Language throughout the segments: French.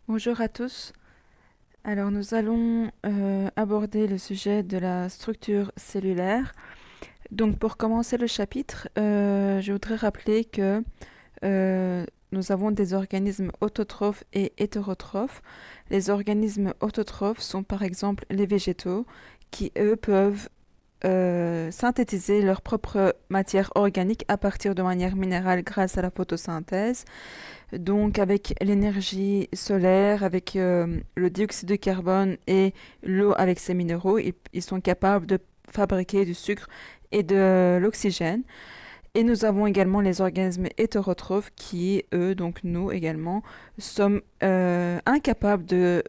Bonjour à tous. Alors nous allons aborder le sujet de la structure cellulaire. Donc pour commencer le chapitre, je voudrais rappeler que nous avons des organismes autotrophes et hétérotrophes. Les organismes autotrophes sont par exemple les végétaux qui eux peuvent synthétiser leur propre matière organique à partir de manière minérale grâce à la photosynthèse. Donc avec l'énergie solaire, avec le dioxyde de carbone et l'eau avec ses minéraux, ils sont capables de fabriquer du sucre et de l'oxygène. Et nous avons également les organismes hétérotrophes qui, eux, donc nous également, sommes incapables de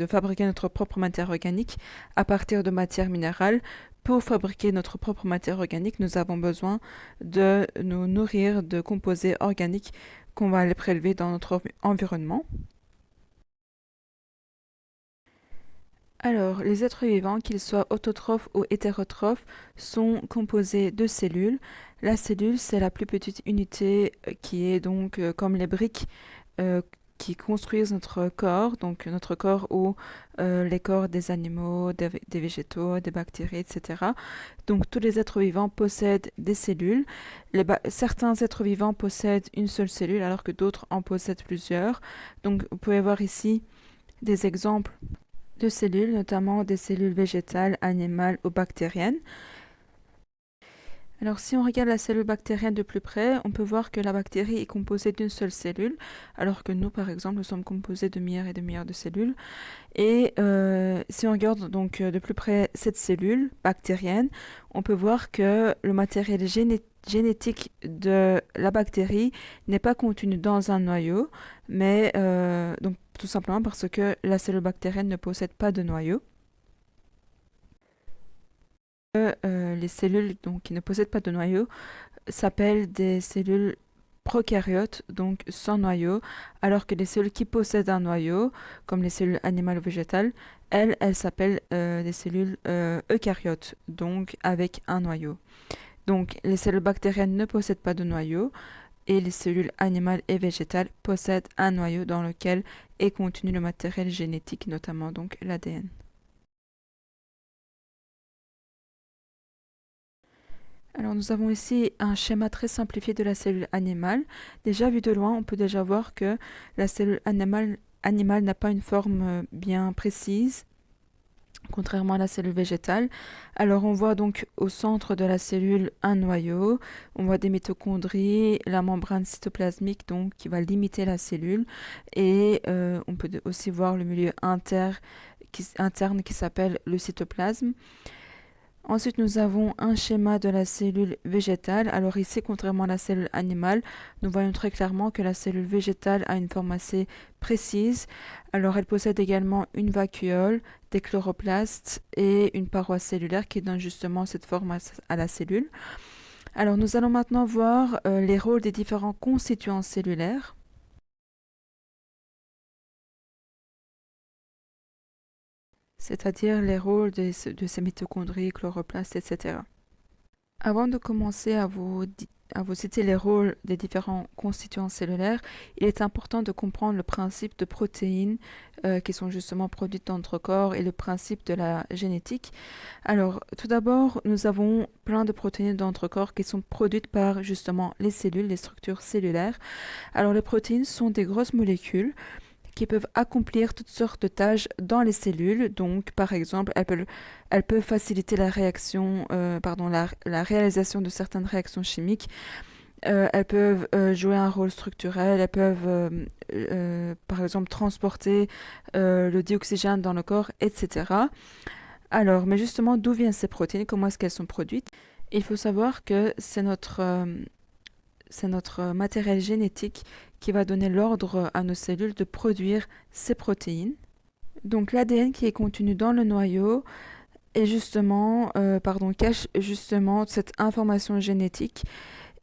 fabriquer notre propre matière organique à partir de matières minérales. Pour fabriquer notre propre matière organique, nous avons besoin de nous nourrir de composés organiques qu'on va aller prélever dans notre environnement. Alors, les êtres vivants, qu'ils soient autotrophes ou hétérotrophes, sont composés de cellules. La cellule, c'est la plus petite unité qui est donc comme les briques euh, qui construisent notre corps, donc notre corps ou les corps des animaux, des végétaux, des bactéries, etc. Donc tous les êtres vivants possèdent des cellules. Certains êtres vivants possèdent une seule cellule alors que d'autres en possèdent plusieurs. Donc vous pouvez voir ici des exemples de cellules, notamment des cellules végétales, animales ou bactériennes. Alors si on regarde la cellule bactérienne de plus près, on peut voir que la bactérie est composée d'une seule cellule, alors que nous, par exemple, nous sommes composés de milliards et de milliards de cellules. Et si on regarde donc de plus près cette cellule bactérienne, on peut voir que le matériel génétique de la bactérie n'est pas contenu dans un noyau, mais donc tout simplement parce que la cellule bactérienne ne possède pas de noyau. Les cellules donc, qui ne possèdent pas de noyau s'appellent des cellules prokaryotes, donc sans noyau, alors que les cellules qui possèdent un noyau, comme les cellules animales ou végétales, elles s'appellent des cellules eucaryotes, donc avec un noyau. Donc les cellules bactériennes ne possèdent pas de noyau, et les cellules animales et végétales possèdent un noyau dans lequel est contenu le matériel génétique, notamment donc l'ADN. Alors nous avons ici un schéma très simplifié de la cellule animale. Déjà vu de loin, on peut déjà voir que la cellule animale n'a pas une forme bien précise, contrairement à la cellule végétale. Alors on voit donc au centre de la cellule un noyau, on voit des mitochondries, la membrane cytoplasmique donc qui va limiter la cellule, et on peut aussi voir le milieu interne qui s'appelle le cytoplasme. Ensuite, nous avons un schéma de la cellule végétale. Alors ici, contrairement à la cellule animale, nous voyons très clairement que la cellule végétale a une forme assez précise. Alors elle possède également une vacuole, des chloroplastes et une paroi cellulaire qui donne justement cette forme à la cellule. Alors nous allons maintenant voir les rôles des différents constituants cellulaires. C'est-à-dire les rôles de ces mitochondries, chloroplastes, etc. Avant de commencer à vous citer les rôles des différents constituants cellulaires, il est important de comprendre le principe de protéines qui sont justement produites dans notre corps et le principe de la génétique. Alors, tout d'abord, nous avons plein de protéines dans notre corps qui sont produites par justement les cellules, les structures cellulaires. Alors, les protéines sont des grosses molécules qui peuvent accomplir toutes sortes de tâches dans les cellules. Donc, par exemple, elles peuvent faciliter la réaction, la réalisation de certaines réactions chimiques. Elles peuvent jouer un rôle structurel. Elles peuvent, par exemple, transporter le dioxygène dans le corps, etc. Alors, mais justement, d'où viennent ces protéines? Comment est-ce qu'elles sont produites? Il faut savoir que c'est notre matériel génétique qui va donner l'ordre à nos cellules de produire ces protéines. Donc l'ADN qui est contenu dans le noyau cache justement cette information génétique,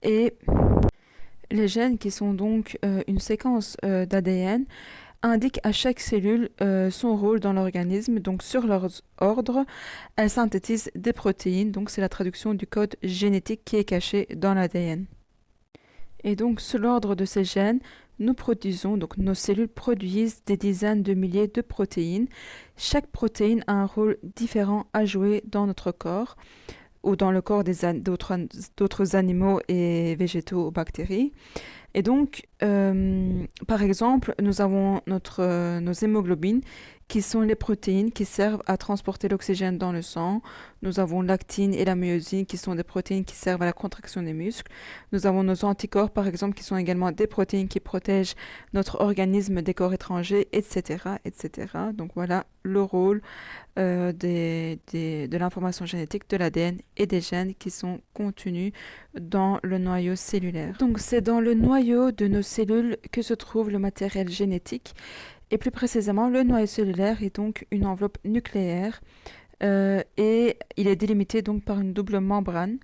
et les gènes qui sont donc une séquence d'ADN indiquent à chaque cellule son rôle dans l'organisme. Donc sur leur ordre, elles synthétisent des protéines. Donc c'est la traduction du code génétique qui est caché dans l'ADN. Et donc, sous l'ordre de ces gènes, nous produisons, donc nos cellules produisent des dizaines de milliers de protéines. Chaque protéine a un rôle différent à jouer dans notre corps ou dans le corps d'autres animaux et végétaux ou bactéries. Et donc, par exemple, nous avons nos hémoglobines, qui sont les protéines qui servent à transporter l'oxygène dans le sang. Nous avons l'actine et la myosine, qui sont des protéines qui servent à la contraction des muscles. Nous avons nos anticorps, par exemple, qui sont également des protéines qui protègent notre organisme des corps étrangers, etc., etc. Donc voilà le rôle de l'information génétique, de l'ADN et des gènes qui sont contenus dans le noyau cellulaire. Donc c'est dans le noyau de nos cellules que se trouve le matériel génétique et plus précisément le noyau cellulaire est donc une enveloppe nucléaire et il est délimité donc par une double membrane.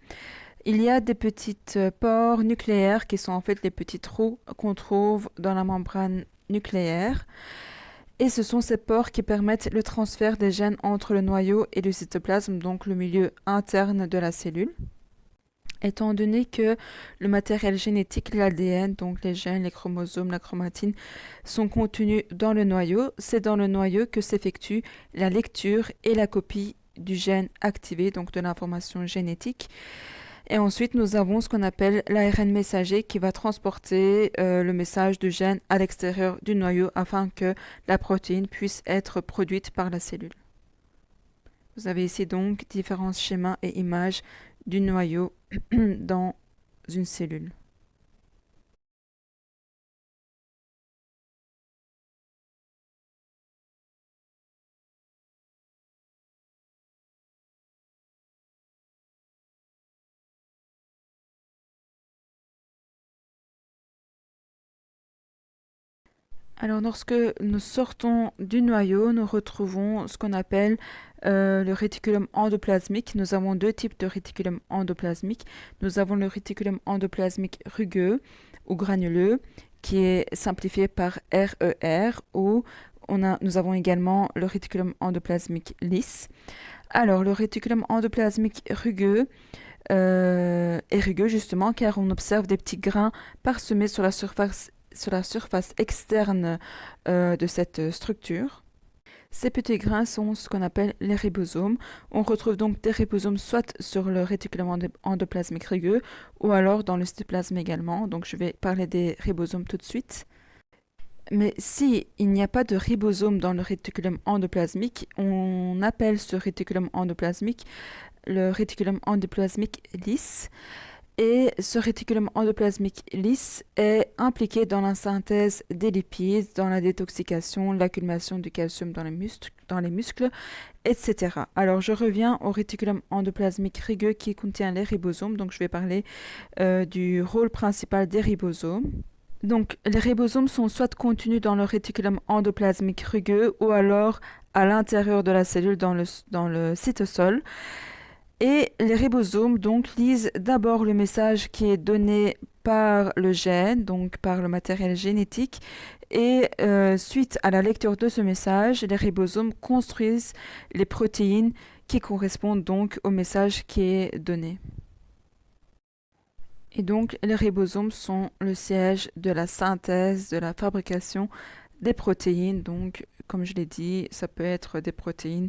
Il y a des petites pores nucléaires qui sont en fait les petits trous qu'on trouve dans la membrane nucléaire. Et ce sont ces pores qui permettent le transfert des gènes entre le noyau et le cytoplasme, donc le milieu interne de la cellule. Étant donné que le matériel génétique, l'ADN, donc les gènes, les chromosomes, la chromatine, sont contenus dans le noyau, c'est dans le noyau que s'effectue la lecture et la copie du gène activé, donc de l'information génétique. Et ensuite, nous avons ce qu'on appelle l'ARN messager qui va transporter le message du gène à l'extérieur du noyau afin que la protéine puisse être produite par la cellule. Vous avez ici donc différents schémas et images du noyau dans une cellule. Alors, lorsque nous sortons du noyau, nous retrouvons ce qu'on appelle le réticulum endoplasmique. Nous avons deux types de réticulum endoplasmique. Nous avons le réticulum endoplasmique rugueux ou granuleux, qui est simplifié par RER, ou nous avons également le réticulum endoplasmique lisse. Alors, le réticulum endoplasmique rugueux est rugueux justement car on observe des petits grains parsemés sur la surface externe de cette structure. Ces petits grains sont ce qu'on appelle les ribosomes. On retrouve donc des ribosomes soit sur le réticulum endoplasmique rugueux ou alors dans le cytoplasme également. Donc je vais parler des ribosomes tout de suite. Mais si il n'y a pas de ribosome dans le réticulum endoplasmique, on appelle ce réticulum endoplasmique le réticulum endoplasmique lisse. Et ce réticulum endoplasmique lisse est impliqué dans la synthèse des lipides, dans la détoxication, l'accumulation du calcium dans les muscles, etc. Alors je reviens au réticulum endoplasmique rugueux qui contient les ribosomes. Donc je vais parler du rôle principal des ribosomes. Donc les ribosomes sont soit contenus dans le réticulum endoplasmique rugueux ou alors à l'intérieur de la cellule dans le cytosol. Et les ribosomes donc lisent d'abord le message qui est donné par le gène, donc par le matériel génétique, et suite à la lecture de ce message, les ribosomes construisent les protéines qui correspondent donc au message qui est donné. Et donc les ribosomes sont le siège de la synthèse, de la fabrication des protéines. Donc comme je l'ai dit, ça peut être des protéines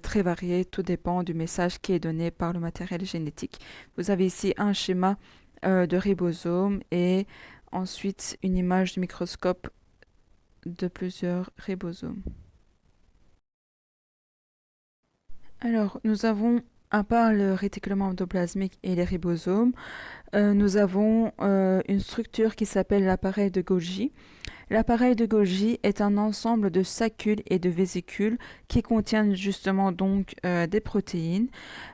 très variées, tout dépend du message qui est donné par le matériel génétique. Vous avez ici un schéma de ribosome et ensuite une image du microscope de plusieurs ribosomes. Alors, nous avons, à part le réticulum endoplasmique et les ribosomes, nous avons une structure qui s'appelle l'appareil de Golgi. L'appareil de Golgi est un ensemble de saccules et de vésicules qui contiennent justement donc des protéines.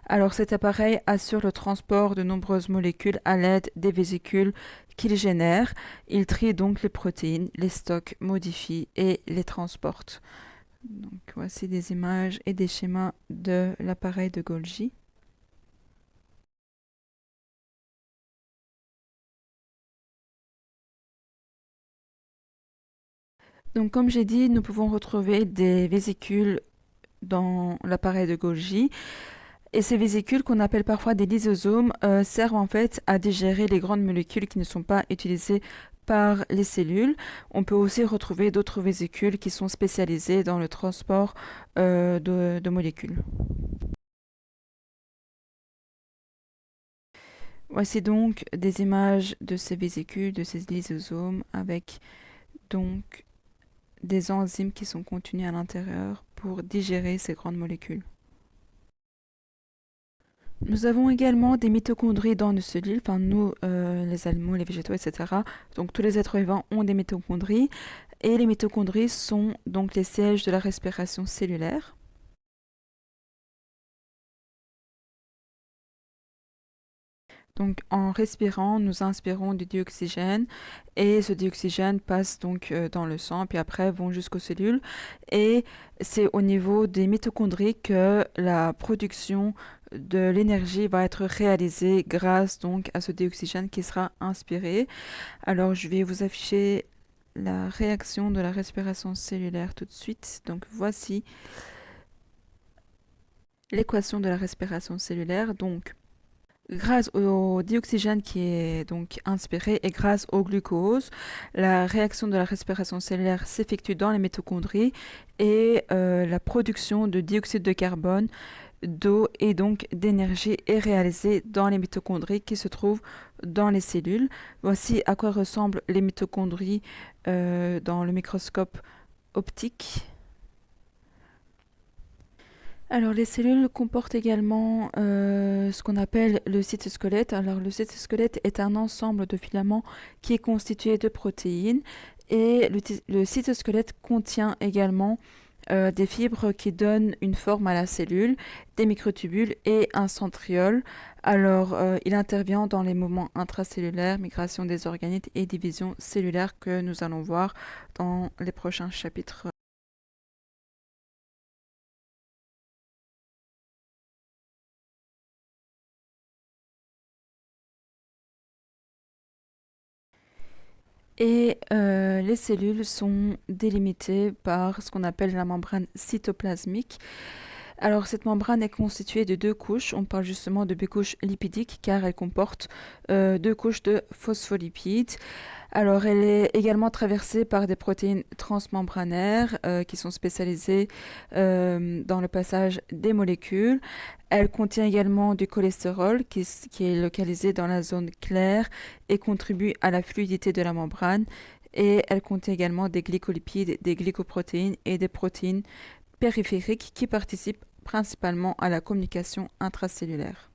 Alors cet appareil assure le transport de nombreuses molécules à l'aide des vésicules qu'il génère. Il trie donc les protéines, les stocke, modifie et les transporte. Donc voici des images et des schémas de l'appareil de Golgi. Donc comme j'ai dit, nous pouvons retrouver des vésicules dans l'appareil de Golgi. Et ces vésicules, qu'on appelle parfois des lysosomes, servent en fait à digérer les grandes molécules qui ne sont pas utilisées par les cellules. On peut aussi retrouver d'autres vésicules qui sont spécialisées dans le transport de molécules. Voici donc des images de ces vésicules, de ces lysosomes, avec donc des enzymes qui sont contenues à l'intérieur pour digérer ces grandes molécules. Nous avons également des mitochondries dans nos cellules, enfin nous, les animaux, les végétaux, etc. Donc tous les êtres vivants ont des mitochondries, et les mitochondries sont donc les sièges de la respiration cellulaire. Donc en respirant, nous inspirons du dioxygène et ce dioxygène passe donc dans le sang, puis après vont jusqu'aux cellules. Et c'est au niveau des mitochondries que la production de l'énergie va être réalisée grâce donc à ce dioxygène qui sera inspiré. Alors je vais vous afficher la réaction de la respiration cellulaire tout de suite. Donc voici l'équation de la respiration cellulaire. Donc grâce au dioxygène qui est donc inspiré et grâce au glucose, la réaction de la respiration cellulaire s'effectue dans les mitochondries et la production de dioxyde de carbone, d'eau et donc d'énergie est réalisée dans les mitochondries qui se trouvent dans les cellules. Voici à quoi ressemblent les mitochondries dans le microscope optique. Alors, les cellules comportent également ce qu'on appelle le cytosquelette. Alors, le cytosquelette est un ensemble de filaments qui est constitué de protéines. Et le cytosquelette contient également des fibres qui donnent une forme à la cellule, des microtubules et un centriole. Alors, il intervient dans les mouvements intracellulaires, migration des organites et division cellulaire que nous allons voir dans les prochains chapitres. Et les cellules sont délimitées par ce qu'on appelle la membrane cytoplasmique. Alors cette membrane est constituée de deux couches. On parle justement de bicouche lipidique car elle comporte deux couches de phospholipides. Alors elle est également traversée par des protéines transmembranaires qui sont spécialisées dans le passage des molécules. Elle contient également du cholestérol qui est localisé dans la zone claire et contribue à la fluidité de la membrane. Et elle contient également des glycolipides, des glycoprotéines et des protéines périphériques qui participent principalement à la communication intracellulaire.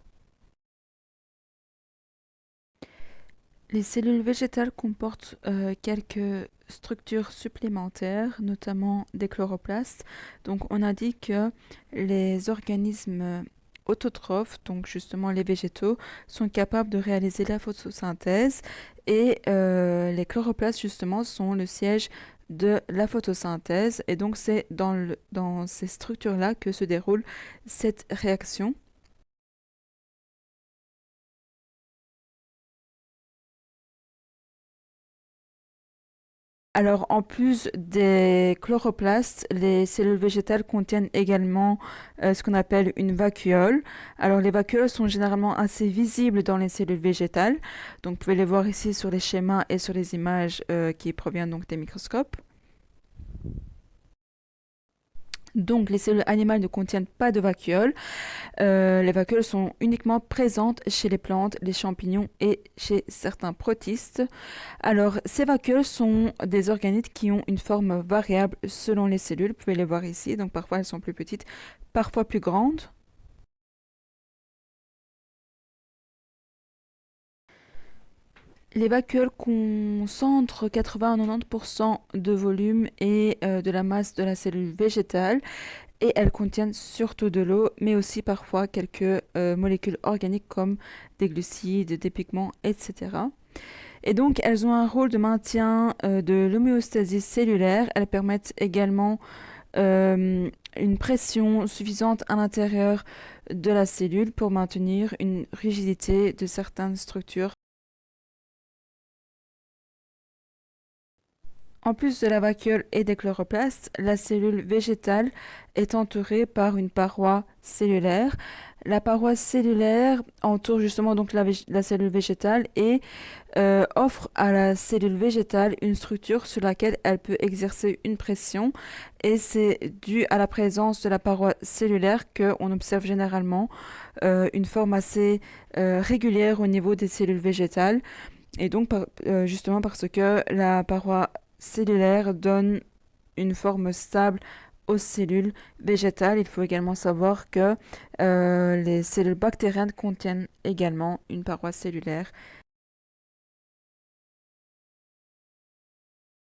Les cellules végétales comportent quelques structures supplémentaires, notamment des chloroplastes. Donc on a dit que les organismes autotrophes, donc justement les végétaux, sont capables de réaliser la photosynthèse et les chloroplastes justement sont le siège de la photosynthèse et donc c'est dans ces structures-là que se déroule cette réaction. Alors, en plus des chloroplastes, les cellules végétales contiennent également ce qu'on appelle une vacuole. Alors, les vacuoles sont généralement assez visibles dans les cellules végétales. Donc, vous pouvez les voir ici sur les schémas et sur les images qui proviennent donc des microscopes. Donc, les cellules animales ne contiennent pas de vacuoles. Les vacuoles sont uniquement présentes chez les plantes, les champignons et chez certains protistes. Alors, ces vacuoles sont des organites qui ont une forme variable selon les cellules. Vous pouvez les voir ici. Donc, parfois, elles sont plus petites, parfois plus grandes. Les vacuoles concentrent 80 à 90% de volume et de la masse de la cellule végétale et elles contiennent surtout de l'eau, mais aussi parfois quelques molécules organiques comme des glucides, des pigments, etc. Et donc, elles ont un rôle de maintien de l'homéostasie cellulaire. Elles permettent également une pression suffisante à l'intérieur de la cellule pour maintenir une rigidité de certaines structures. En plus de la vacuole et des chloroplastes, la cellule végétale est entourée par une paroi cellulaire. La paroi cellulaire entoure justement donc la cellule végétale et offre à la cellule végétale une structure sur laquelle elle peut exercer une pression, et c'est dû à la présence de la paroi cellulaire qu'on observe généralement une forme assez régulière au niveau des cellules végétales, et donc justement parce que la paroi cellulaire donne une forme stable aux cellules végétales. Il faut également savoir que les cellules bactériennes contiennent également une paroi cellulaire.